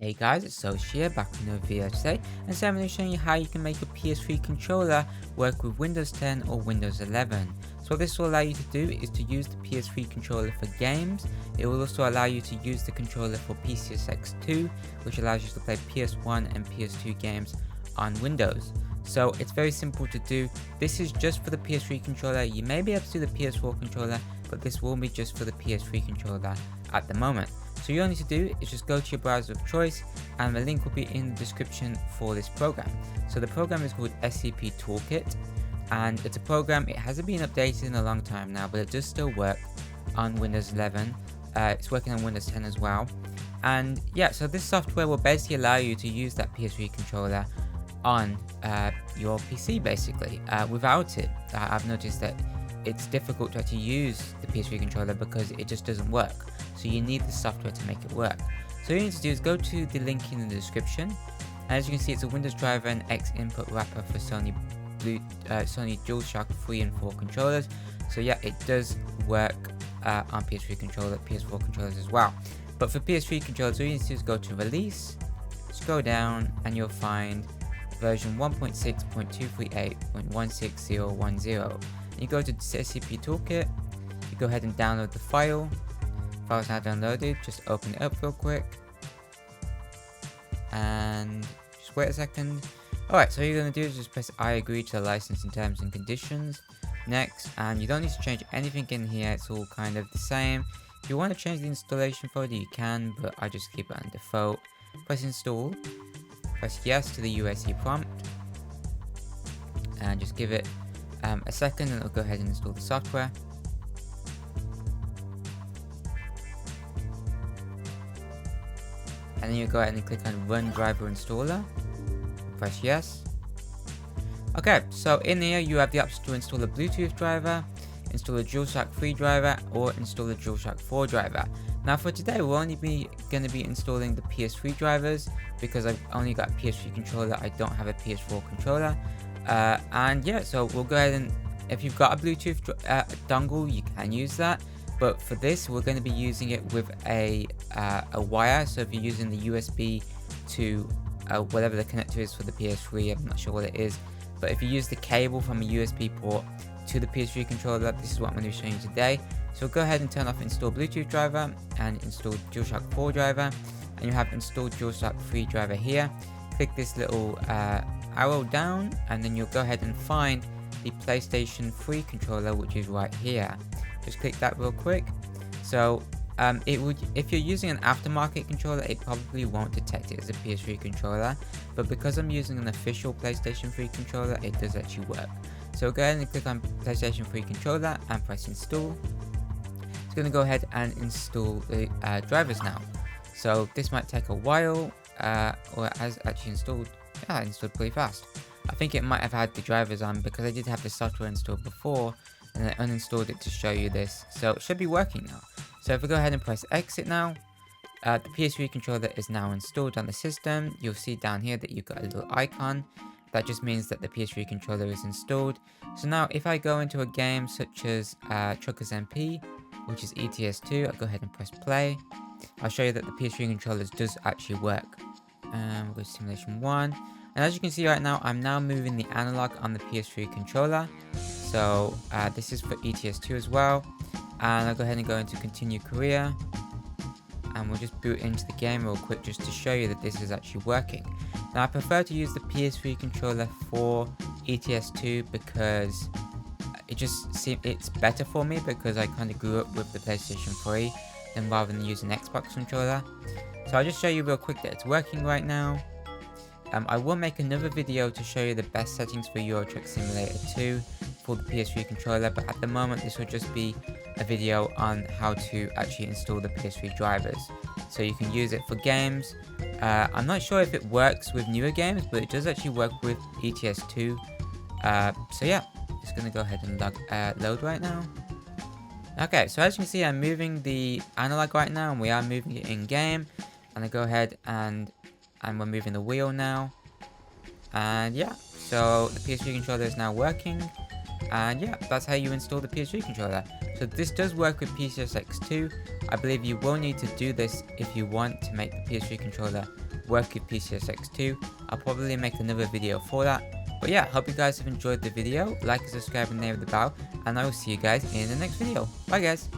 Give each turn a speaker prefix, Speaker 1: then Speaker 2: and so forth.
Speaker 1: Hey guys, it's Zoshi here, back with another video today, and today I'm going to show you how you can make a PS3 controller work with Windows 10 or Windows 11. So what this will allow you to do is to use the PS3 controller for games. It will also allow you to use the controller for PCSX2, which allows you to play PS1 and PS2 games on Windows. So it's very simple to do. This is just for the PS3 controller. You may be able to do the PS4 controller, but this will be just for the PS3 controller at the moment. So all you need to do is just go to your browser of choice, and the link will be in the description for this program. So the program is called SCP Toolkit, and it's a program, it hasn't been updated in a long time now, but it does still work on Windows 11. It's working on Windows 10 as well. And yeah, so this software will basically allow you to use that PS3 controller on your PC basically. Without it, I've noticed that it's difficult to actually use the PS3 controller because it just doesn't work. So you need the software to make it work. So all you need to do is go to the link in the description. And as you can see, it's a Windows driver and X input wrapper for Sony DualShock 3 and 4 controllers. So yeah, it does work on PS4 controllers as well. But for PS3 controllers, all you need to do is go to release, scroll down, and you'll find version 1.6.238.16010. You go to the SCP Toolkit, you go ahead and download the file. File's now downloaded, just open it up real quick. And just wait a second. Alright, so what you're going to do is just press I agree to the license and terms and conditions. Next, and you don't need to change anything in here, it's all kind of the same. If you want to change the installation folder, you can, but I just keep it on default. Press install, press yes to the UAC prompt, and just give it a second and it'll go ahead and install the software. And then you go ahead and click on run driver installer, press yes. Okay, so in here you have the option to install a Bluetooth driver, install a DualShock 3 driver, or install a DualShock 4 driver. Now for today we're only going to be installing the PS3 drivers because I've only got a PS3 controller, I don't have a PS4 controller. And yeah, so we'll go ahead and if you've got a Bluetooth dongle, you can use that. But for this, we're going to be using it with a wire. So if you're using the USB to whatever the connector is for the PS3, I'm not sure what it is. But if you use the cable from a USB port to the PS3 controller, this is what I'm going to be showing you today. So go ahead and turn off install Bluetooth driver and install DualShock 4 driver. And you have installed DualShock 3 driver here. Click this little arrow down, and then you'll go ahead and find the PlayStation 3 controller, which is right here. Just click that real quick. So it would, if you're using an aftermarket controller, it probably won't detect it as a PS3 controller, but because I'm using an official PlayStation 3 controller, it does actually work. So go ahead and click on PlayStation 3 controller and press install. It's going to go ahead and install the drivers now. So this might take a while, or it has actually installed. Yeah, it installed pretty fast. I think it might have had the drivers on because I did have the software installed before, and I uninstalled it to show you this. So it should be working now. So if we go ahead and press exit now, the PS3 controller is now installed on the system. You'll see down here that you've got a little icon. That just means that the PS3 controller is installed. So now if I go into a game such as Truckers MP, which is ETS2, I'll go ahead and press play. I'll show you that the PS3 controller does actually work. We'll go to Simulation 1. And as you can see right now, I'm now moving the analog on the PS3 controller. So this is for ETS2 as well. And I'll go ahead and go into continue career. And we'll just boot into the game real quick just to show you that this is actually working. Now I prefer to use the PS3 controller for ETS2 because it's better for me because I kind of grew up with the PlayStation 3 than rather than using an Xbox controller. So I'll just show you real quick that it's working right now. I will make another video to show you the best settings for Euro Truck Simulator 2 for the PS3 controller, but at the moment this will just be a video on how to actually install the PS3 drivers. So you can use it for games. I'm not sure if it works with newer games, but it does actually work with ETS2. So yeah, it's going to go ahead and load right now. Okay, so as you can see, I'm moving the analog right now, and we are moving it in game. And I go ahead and we're moving the wheel now. And yeah, so the PS3 controller is now working. And yeah, that's how you install the PS3 controller. So this does work with PCSX2. I believe you will need to do this if you want to make the PS3 controller work with PCSX2. I'll probably make another video for that. But yeah, hope you guys have enjoyed the video. Like and subscribe and name the bell, and I will see you guys in the next video. Bye guys.